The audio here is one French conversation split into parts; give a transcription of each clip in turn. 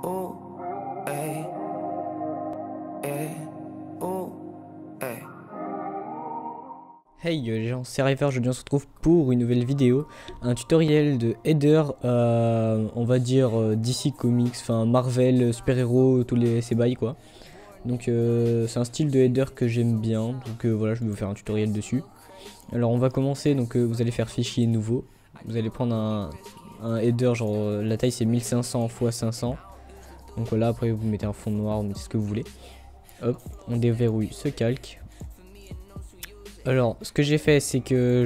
oh, hey, hey, oh, hey. Hey les gens, c'est River, aujourd'hui on se retrouve pour une nouvelle vidéo, un tutoriel de header, on va dire DC Comics, enfin Marvel, super-héros, ces bails quoi. Donc c'est un style de header que j'aime bien, donc voilà, je vais vous faire un tutoriel dessus. Alors on va commencer, donc vous allez faire fichier nouveau, vous allez prendre un header, genre la taille c'est 1500 x 500. Donc voilà, après vous mettez un fond noir, vous mettez ce que vous voulez. Hop, on déverrouille ce calque. Alors, ce que j'ai fait, c'est que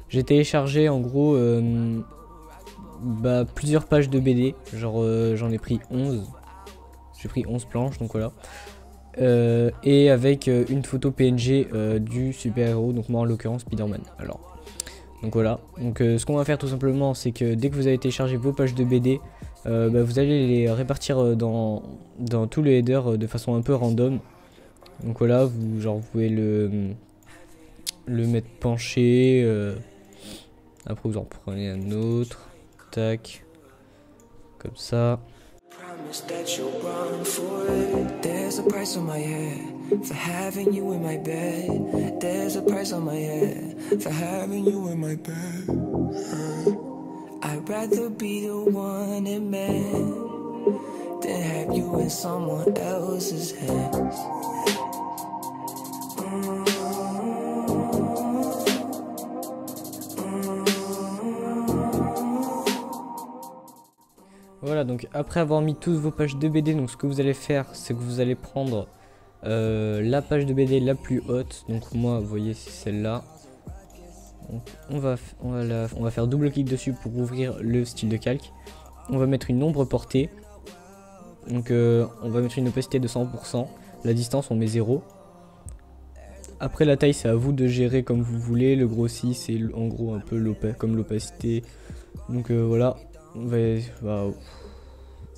j'ai téléchargé en gros plusieurs pages de BD. Genre, j'en ai pris 11. J'ai pris 11 planches, donc voilà. Et avec une photo PNG du super-héros, donc moi en l'occurrence Spider-Man. Alors, donc voilà. Donc, ce qu'on va faire tout simplement, c'est que dès que vous avez téléchargé vos pages de BD, vous allez les répartir dans tous les headers de façon un peu random. Donc voilà, vous pouvez le mettre penché, après vous en prenez un autre, tac, comme ça. Promise that you'll run for it. There's a price on my head for having you in my bed. There's a price on my head for having you in my bed. I'd rather be the one in bed than have you in someone else's hands. Voilà, donc après avoir mis toutes vos pages de BD, donc ce que vous allez faire, c'est que vous allez prendre la page de BD la plus haute. Donc moi, vous voyez, c'est celle-là. On va faire double clic dessus pour ouvrir le style de calque. On va mettre une ombre portée. Donc on va mettre une opacité de 100%. La distance, on met 0. Après la taille, c'est à vous de gérer comme vous voulez. Le grossi, c'est en gros un peu comme l'opacité. Donc voilà.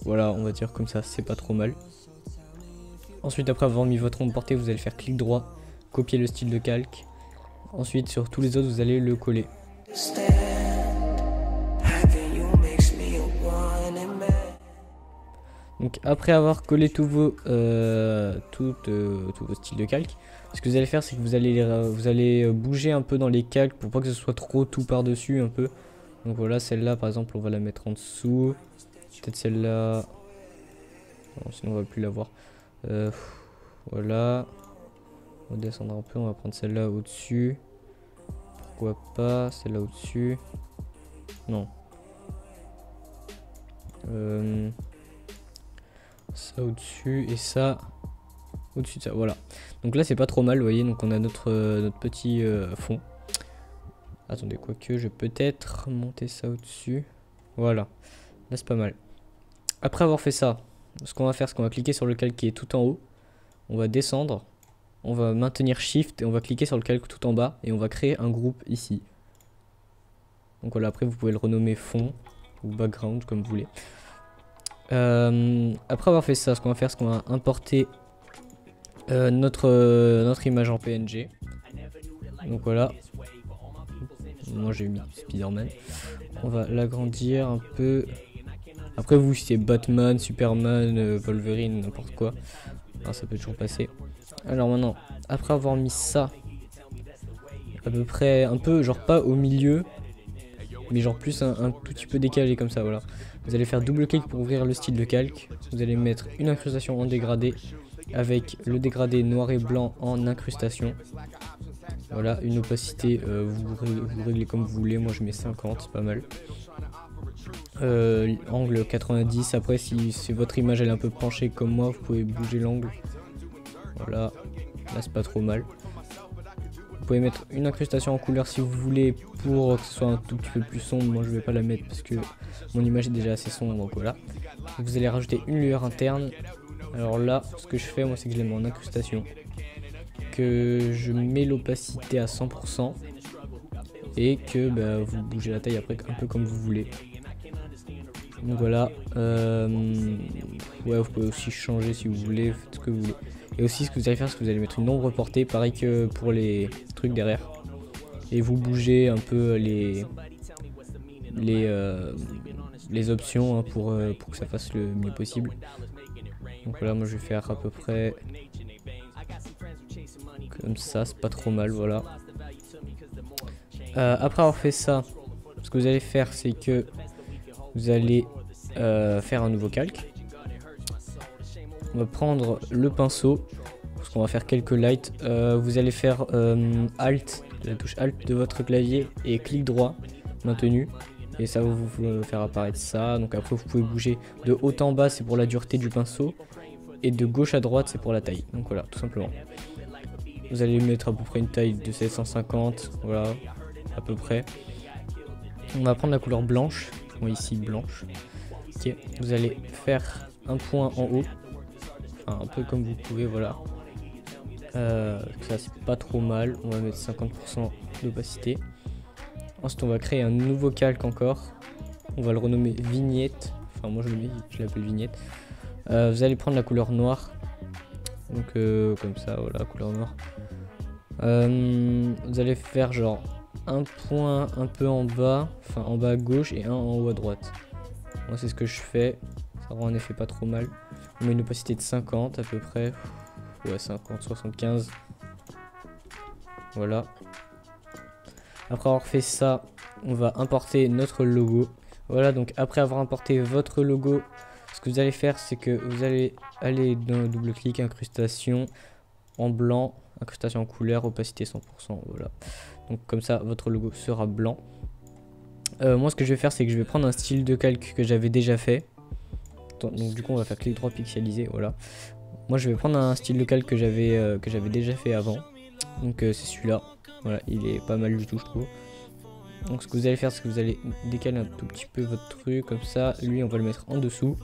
Voilà, on va dire comme ça, c'est pas trop mal. Ensuite, après avoir mis votre ombre portée, vous allez faire clic droit, copier le style de calque. Ensuite, sur tous les autres, vous allez le coller. Donc après avoir collé tous vos styles de calque, ce que vous allez faire, c'est que vous allez bouger un peu dans les calques pour pas que ce soit trop tout par dessus un peu. Donc voilà, celle-là par exemple, on va la mettre en dessous. Peut-être celle-là. Sinon on va plus la voir. Voilà. On va descendre un peu, on va prendre celle-là au-dessus. Pourquoi pas celle-là au-dessus. Non. Ça au-dessus et ça au-dessus de ça, voilà. Donc là c'est pas trop mal, vous voyez, donc on a notre petit fond. Attendez, quoique je vais peut-être monter ça au-dessus. Voilà, là c'est pas mal. Après avoir fait ça, ce qu'on va faire, c'est qu'on va cliquer sur le calque qui est tout en haut. On va descendre, on va maintenir Shift et on va cliquer sur le calque tout en bas. Et on va créer un groupe ici. Donc voilà, après vous pouvez le renommer fond ou background comme vous voulez. Après avoir fait ça, ce qu'on va faire, c'est qu'on va importer notre image en PNG. Donc voilà. Moi j'ai mis Spider-Man. On va l'agrandir un peu. Après vous, si c'est Batman, Superman, Wolverine, n'importe quoi, ça peut toujours passer. Alors maintenant, après avoir mis ça à peu près, un peu genre pas au milieu, mais genre plus un tout petit peu décalé comme ça, voilà. Vous allez faire double clic pour ouvrir le style de calque. Vous allez mettre une incrustation en dégradé avec le dégradé noir et blanc en incrustation. Voilà, une opacité, vous réglez comme vous voulez. Moi je mets 50, c'est pas mal. Angle 90. Après, si votre image elle est un peu penchée comme moi, vous pouvez bouger l'angle. Voilà, là c'est pas trop mal. Vous pouvez mettre une incrustation en couleur si vous voulez pour que ce soit un tout petit peu plus sombre. Moi je vais pas la mettre parce que mon image est déjà assez sombre, donc voilà. Vous allez rajouter une lueur interne. Alors là, ce que je fais moi, c'est que je les mets en incrustation, que je mets l'opacité à 100% et que vous bougez la taille après un peu comme vous voulez. Donc voilà. Ouais, vous pouvez aussi changer si vous voulez, faites ce que vous voulez. Et aussi ce que vous allez faire, c'est que vous allez mettre une ombre portée, pareil que pour les trucs derrière. Et vous bougez un peu les options hein, pour que ça fasse le mieux possible. Donc voilà, moi je vais faire à peu près comme ça, c'est pas trop mal, voilà. Après avoir fait ça, ce que vous allez faire, c'est que vous allez faire un nouveau calque. On va prendre le pinceau, parce qu'on va faire quelques lights. Vous allez faire Alt, la touche Alt de votre clavier, et clic droit maintenu. Et ça va vous faire apparaître ça. Donc après vous pouvez bouger de haut en bas, c'est pour la dureté du pinceau. Et de gauche à droite, c'est pour la taille. Donc voilà, tout simplement. Vous allez mettre à peu près une taille de 750, voilà, à peu près. On va prendre la couleur blanche, bon, ici blanche. Ok, vous allez faire un point en haut, enfin un peu comme vous pouvez, voilà. Ça c'est pas trop mal, on va mettre 50% d'opacité. Ensuite on va créer un nouveau calque encore, on va le renommer vignette, enfin moi je l'appelle vignette. Vous allez prendre la couleur noire, donc comme ça, voilà, couleur noire. Vous allez faire genre un point un peu en bas, enfin en bas à gauche et un en haut à droite. Moi c'est ce que je fais, ça rend un effet pas trop mal. On met une opacité de 50 à peu près, ouais 50, 75. Voilà. Après avoir fait ça, on va importer notre logo. Voilà, donc après avoir importé votre logo, ce que vous allez faire, c'est que vous allez aller dans double-clic, incrustation en blanc, incrustation en couleur, opacité 100%. Voilà. Donc comme ça, votre logo sera blanc. Moi, ce que je vais faire, c'est que je vais prendre un style de calque que j'avais déjà fait. Donc du coup, on va faire clic droit pixeliser. Voilà. Moi, je vais prendre un style de calque que j'avais déjà fait avant. Donc c'est celui-là. Voilà, il est pas mal du tout, je trouve. Donc ce que vous allez faire, c'est que vous allez décaler un tout petit peu votre truc comme ça. Lui, on va le mettre en dessous.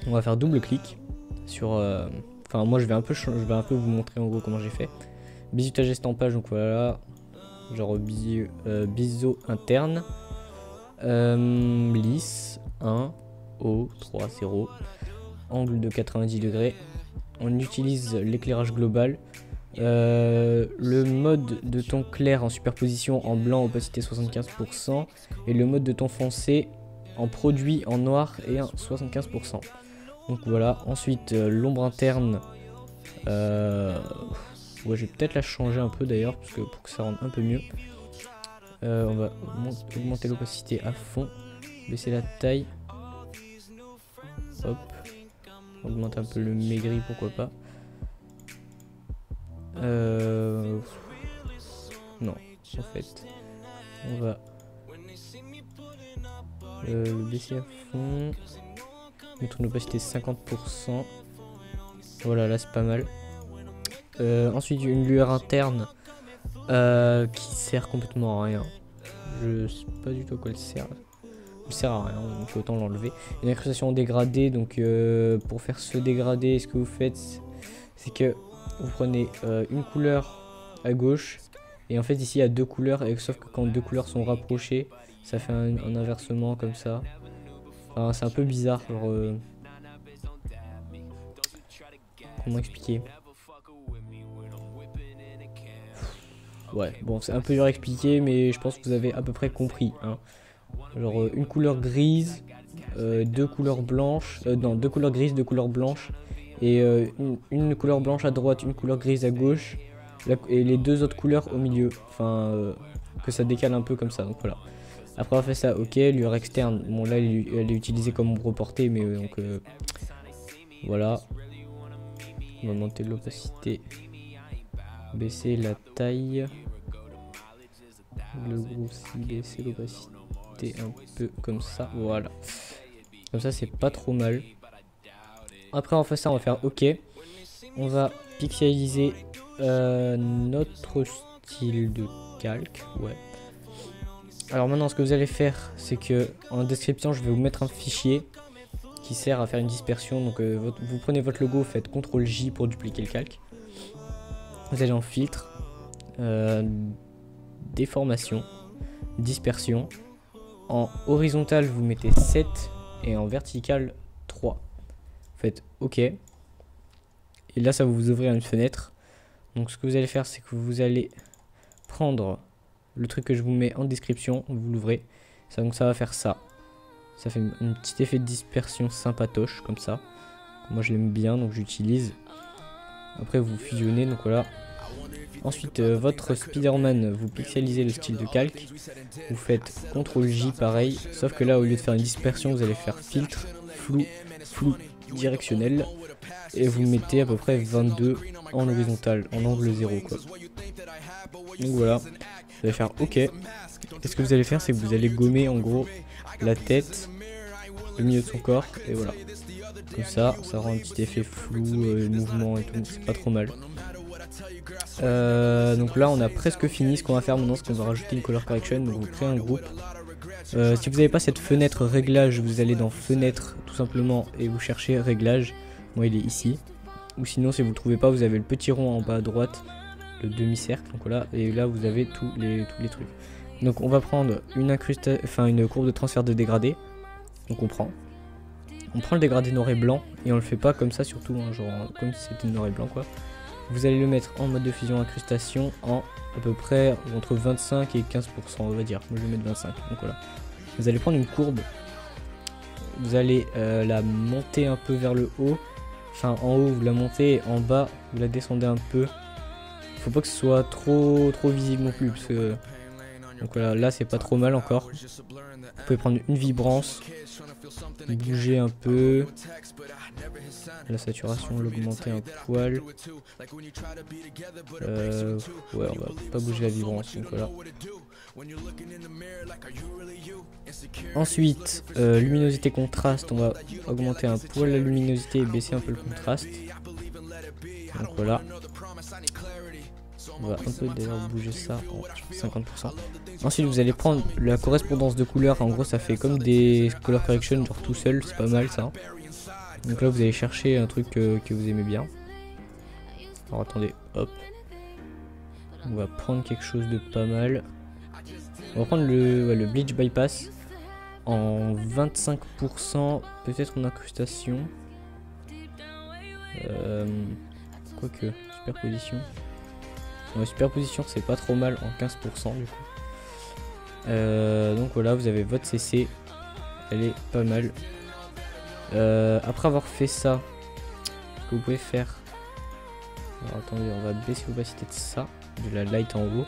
On va faire double clic sur. Enfin, moi, je vais un peu vous montrer en gros comment j'ai fait. Bizutage estampage, donc voilà, genre biseau interne, lisse 1, O 3 0, angle de 90 degrés. On utilise l'éclairage global. Le mode de ton clair en superposition en blanc, opacité 75%, et le mode de ton foncé en produit en noir et en 75%. Donc voilà, ensuite l'ombre interne, ouais, je vais peut-être la changer un peu d'ailleurs, parce que pour que ça rende un peu mieux. On va augmenter l'opacité à fond, baisser la taille, hop, augmenter un peu le maigri, pourquoi pas. Non, en fait, on va le baisser à fond, mettre une opacité 50%. Voilà, là c'est pas mal. Ensuite, une lueur interne qui sert complètement à rien. Je sais pas du tout à quoi elle sert. Elle sert à rien, donc autant l'enlever. Une incrustation dégradée, donc pour faire ce dégradé, ce que vous faites, c'est que vous prenez une couleur à gauche, et en fait ici il y a deux couleurs, et sauf que quand deux couleurs sont rapprochées, ça fait un inversement comme ça. Enfin, c'est un peu bizarre, genre comment expliquer? Ouais, bon, c'est un peu dur à expliquer, mais je pense que vous avez à peu près compris, hein. Genre une couleur grise, deux couleurs blanches, non, deux couleurs grises, deux couleurs blanches, et une couleur blanche à droite, une couleur grise à gauche, et les deux autres couleurs au milieu, enfin que ça décale un peu comme ça. Donc voilà. Après avoir fait ça, ok, lueur externe, bon là elle est utilisée comme ombre portée, mais donc voilà. On va monter l'opacité, baisser la taille, le grossi, baisser l'opacité un peu comme ça, voilà. Comme ça c'est pas trop mal. Après on fait ça, on va faire ok. On va pixeliser notre style de calque, ouais. Alors maintenant ce que vous allez faire, c'est que en description je vais vous mettre un fichier qui sert à faire une dispersion. Donc vous prenez votre logo, faites CTRL J pour dupliquer le calque. Vous allez en filtre, déformation, dispersion. En horizontal vous mettez 7 et en vertical 3. Faites OK. Et là ça va vous ouvrir une fenêtre. Donc ce que vous allez faire, c'est que vous allez prendre le truc que je vous mets en description, vous l'ouvrez. Donc ça va faire ça. Ça fait un petit effet de dispersion sympatoche comme ça. Moi je l'aime bien donc j'utilise. Après vous fusionnez donc voilà. Ensuite votre Spider-Man, vous pixelisez le style de calque. Vous faites CTRL J pareil. Sauf que là au lieu de faire une dispersion vous allez faire filtre, flou directionnel. Et vous mettez à peu près 22 en horizontal, en angle 0 quoi. Donc voilà. Vous allez faire OK. Et ce que vous allez faire c'est que vous allez gommer en gros la tête, le milieu de son corps et voilà. Comme ça rend un petit effet flou, mouvement et tout, c'est pas trop mal. Donc là on a presque fini. Ce qu'on va faire maintenant c'est qu'on va rajouter une color correction. Donc vous créez un groupe. Si vous n'avez pas cette fenêtre réglage, vous allez dans fenêtre tout simplement et vous cherchez réglage. Moi il est ici. Ou sinon si vous ne trouvez pas, vous avez le petit rond en bas à droite, le demi-cercle. Donc voilà, et là vous avez tous les trucs. Donc on va prendre une courbe de transfert de dégradé. Donc on prend le dégradé noir et blanc et on le fait pas comme ça surtout, hein, genre comme si c'était noir et blanc quoi. Vous allez le mettre en mode de fusion incrustation en à peu près entre 25 et 15% on va dire. Moi je vais mettre 25. Donc voilà. Vous allez prendre une courbe. Vous allez la monter un peu vers le haut. Enfin en haut vous la montez, en bas vous la descendez un peu. Faut pas que ce soit trop visible non plus parce que donc voilà, là c'est pas trop mal encore. Vous pouvez prendre une vibrance, bouger un peu, la saturation l'augmenter un poil. Ouais, on va pas bouger la vibrance, donc voilà. Ensuite, luminosité contraste, on va augmenter un poil la luminosité et baisser un peu le contraste. Donc voilà. On va un peu d'ailleurs bouger ça en 50%. Ensuite vous allez prendre la correspondance de couleurs. En gros ça fait comme des color correction genre tout seul, c'est pas mal ça. Donc là vous allez chercher un truc que vous aimez bien. Alors attendez, hop. On va prendre quelque chose de pas mal. On va prendre le bleach bypass en 25%, peut-être en incrustation. Quoique, superposition. Ouais, superposition c'est pas trop mal en 15% du coup. Donc voilà, vous avez votre CC, elle est pas mal. Après avoir fait ça, ce que vous pouvez faire, alors attendez, on va baisser l'opacité de ça, de la light en haut.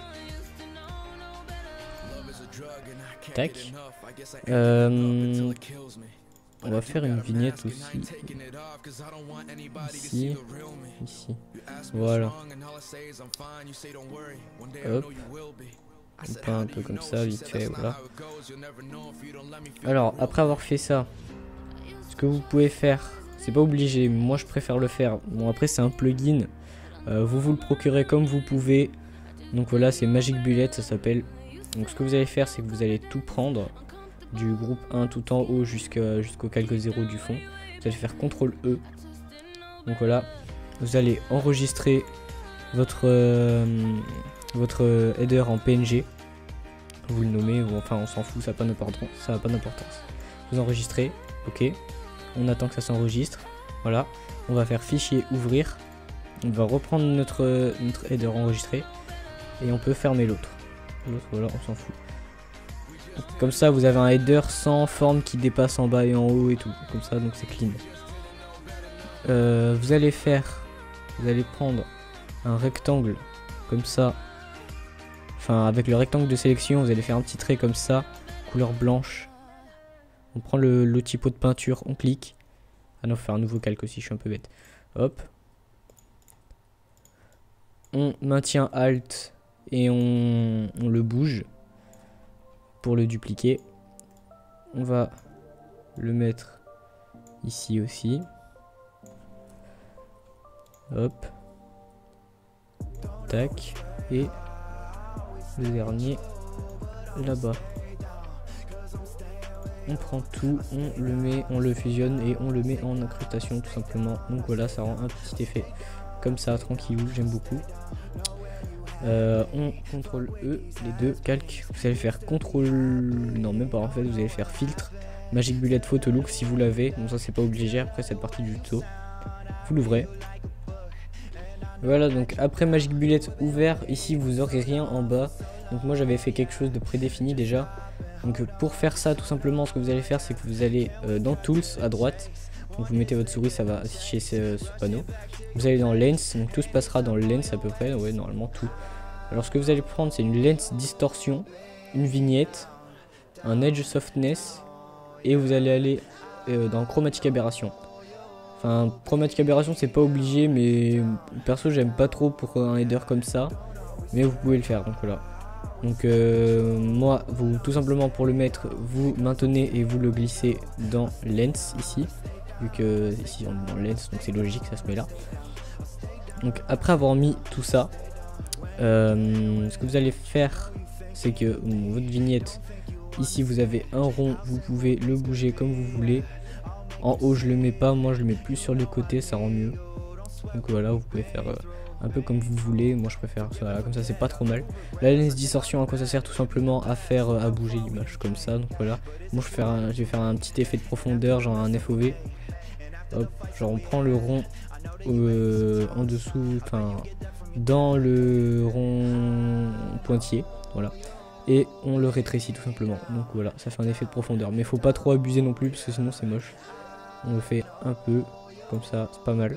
Tac. On va faire une vignette aussi. Ici. Voilà. Hop. On peint un peu comme ça, vite fait, voilà. Alors, après avoir fait ça, ce que vous pouvez faire, c'est pas obligé, moi je préfère le faire. Bon, après c'est un plugin, vous le procurez comme vous pouvez. Donc voilà, c'est Magic Bullet, ça s'appelle. Donc ce que vous allez faire, c'est que vous allez tout prendre, du groupe 1 tout en haut jusqu'au calque 0 du fond. Vous allez faire CTRL E. Donc voilà, vous allez enregistrer votre header en PNG. Vous le nommez, ou enfin on s'en fout, ça n'a pas d'importance. Vous enregistrez, ok. On attend que ça s'enregistre. Voilà, on va faire fichier ouvrir. On va reprendre notre header enregistré et on peut fermer l'autre. L'autre voilà, on s'en fout. Comme ça vous avez un header sans forme qui dépasse en bas et en haut et tout. Comme ça, donc c'est clean. Vous allez prendre un rectangle comme ça. Enfin avec le rectangle de sélection, vous allez faire un petit trait comme ça, couleur blanche. On prend le typo de peinture, on clique. Ah non, faut faire un nouveau calque aussi, je suis un peu bête. Hop. On maintient Alt et on le bouge pour le dupliquer. On va le mettre ici aussi. Hop. Tac. Et le dernier là-bas. On prend tout, on le fusionne et on le met en incrustation tout simplement. Donc voilà, ça rend un petit effet comme ça, tranquille, j'aime beaucoup. On CTRL E, les deux calques. Vous allez faire CTRL... Non, même pas en fait, vous allez faire filtre, Magic Bullet Photo Look si vous l'avez. Donc ça c'est pas obligé après cette partie du tuto. Vous l'ouvrez. Voilà, donc après Magic Bullet ouvert, ici vous aurez rien en bas. Donc moi j'avais fait quelque chose de prédéfini déjà. Donc pour faire ça, tout simplement, ce que vous allez faire, c'est que vous allez dans Tools à droite. Donc vous mettez votre souris, ça va afficher ce panneau. Vous allez dans Lens, donc tout se passera dans le Lens à peu près, ouais, normalement tout. Alors ce que vous allez prendre, c'est une Lens Distortion, une vignette, un Edge Softness, et vous allez aller dans Chromatic Aberration. Enfin, Chromatic Aberration c'est pas obligé, mais perso j'aime pas trop pour un header comme ça, mais vous pouvez le faire, donc voilà. Donc moi, vous tout simplement pour le mettre, vous maintenez et vous le glissez dans Lens ici, vu que ici on est dans Lens, donc c'est logique, ça se met là. Donc après avoir mis tout ça, ce que vous allez faire, c'est que votre vignette, ici vous avez un rond, vous pouvez le bouger comme vous voulez. En haut je le mets pas, moi je le mets plus sur les côtés, ça rend mieux. Donc voilà, vous pouvez faire un peu comme vous voulez, moi je préfère ça, voilà, comme ça c'est pas trop mal. La lens distorsion, à quoi ça sert? Tout simplement à faire à bouger l'image comme ça, donc voilà. Moi je vais faire un petit effet de profondeur, genre un FOV. Hop, genre on prend le rond en dessous, enfin dans le rond pointillé, voilà. Et on le rétrécit tout simplement, donc voilà, ça fait un effet de profondeur. Mais faut pas trop abuser non plus, parce que sinon c'est moche. On le fait un peu, comme ça, c'est pas mal.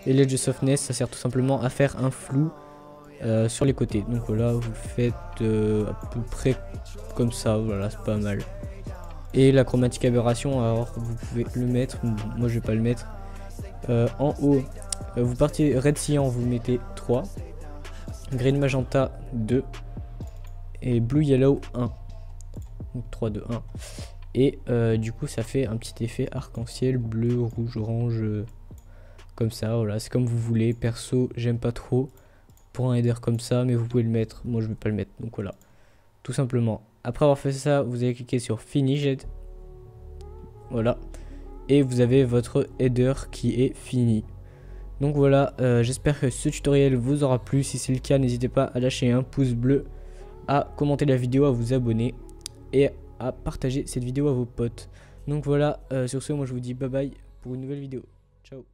Et l'Edge Softness, ça sert tout simplement à faire un flou sur les côtés. Donc voilà, vous le faites à peu près comme ça, voilà, c'est pas mal. Et la Chromatic Aberration, alors vous pouvez le mettre, moi je vais pas le mettre. En haut, vous partez Red Cyan, vous mettez 3. Green Magenta 2. Et Blue Yellow 1. Donc 3, 2, 1. Et du coup ça fait un petit effet arc-en-ciel, bleu, rouge, orange, comme ça, voilà, c'est comme vous voulez. Perso j'aime pas trop pour un header comme ça, mais vous pouvez le mettre, moi je vais pas le mettre, donc voilà, tout simplement. Après avoir fait ça, vous allez cliquer sur Finished, voilà, et vous avez votre header qui est fini. Donc voilà, j'espère que ce tutoriel vous aura plu. Si c'est le cas, n'hésitez pas à lâcher un pouce bleu, à commenter la vidéo, à vous abonner et à partager cette vidéo à vos potes. Donc voilà, sur ce, moi je vous dis bye bye pour une nouvelle vidéo. Ciao.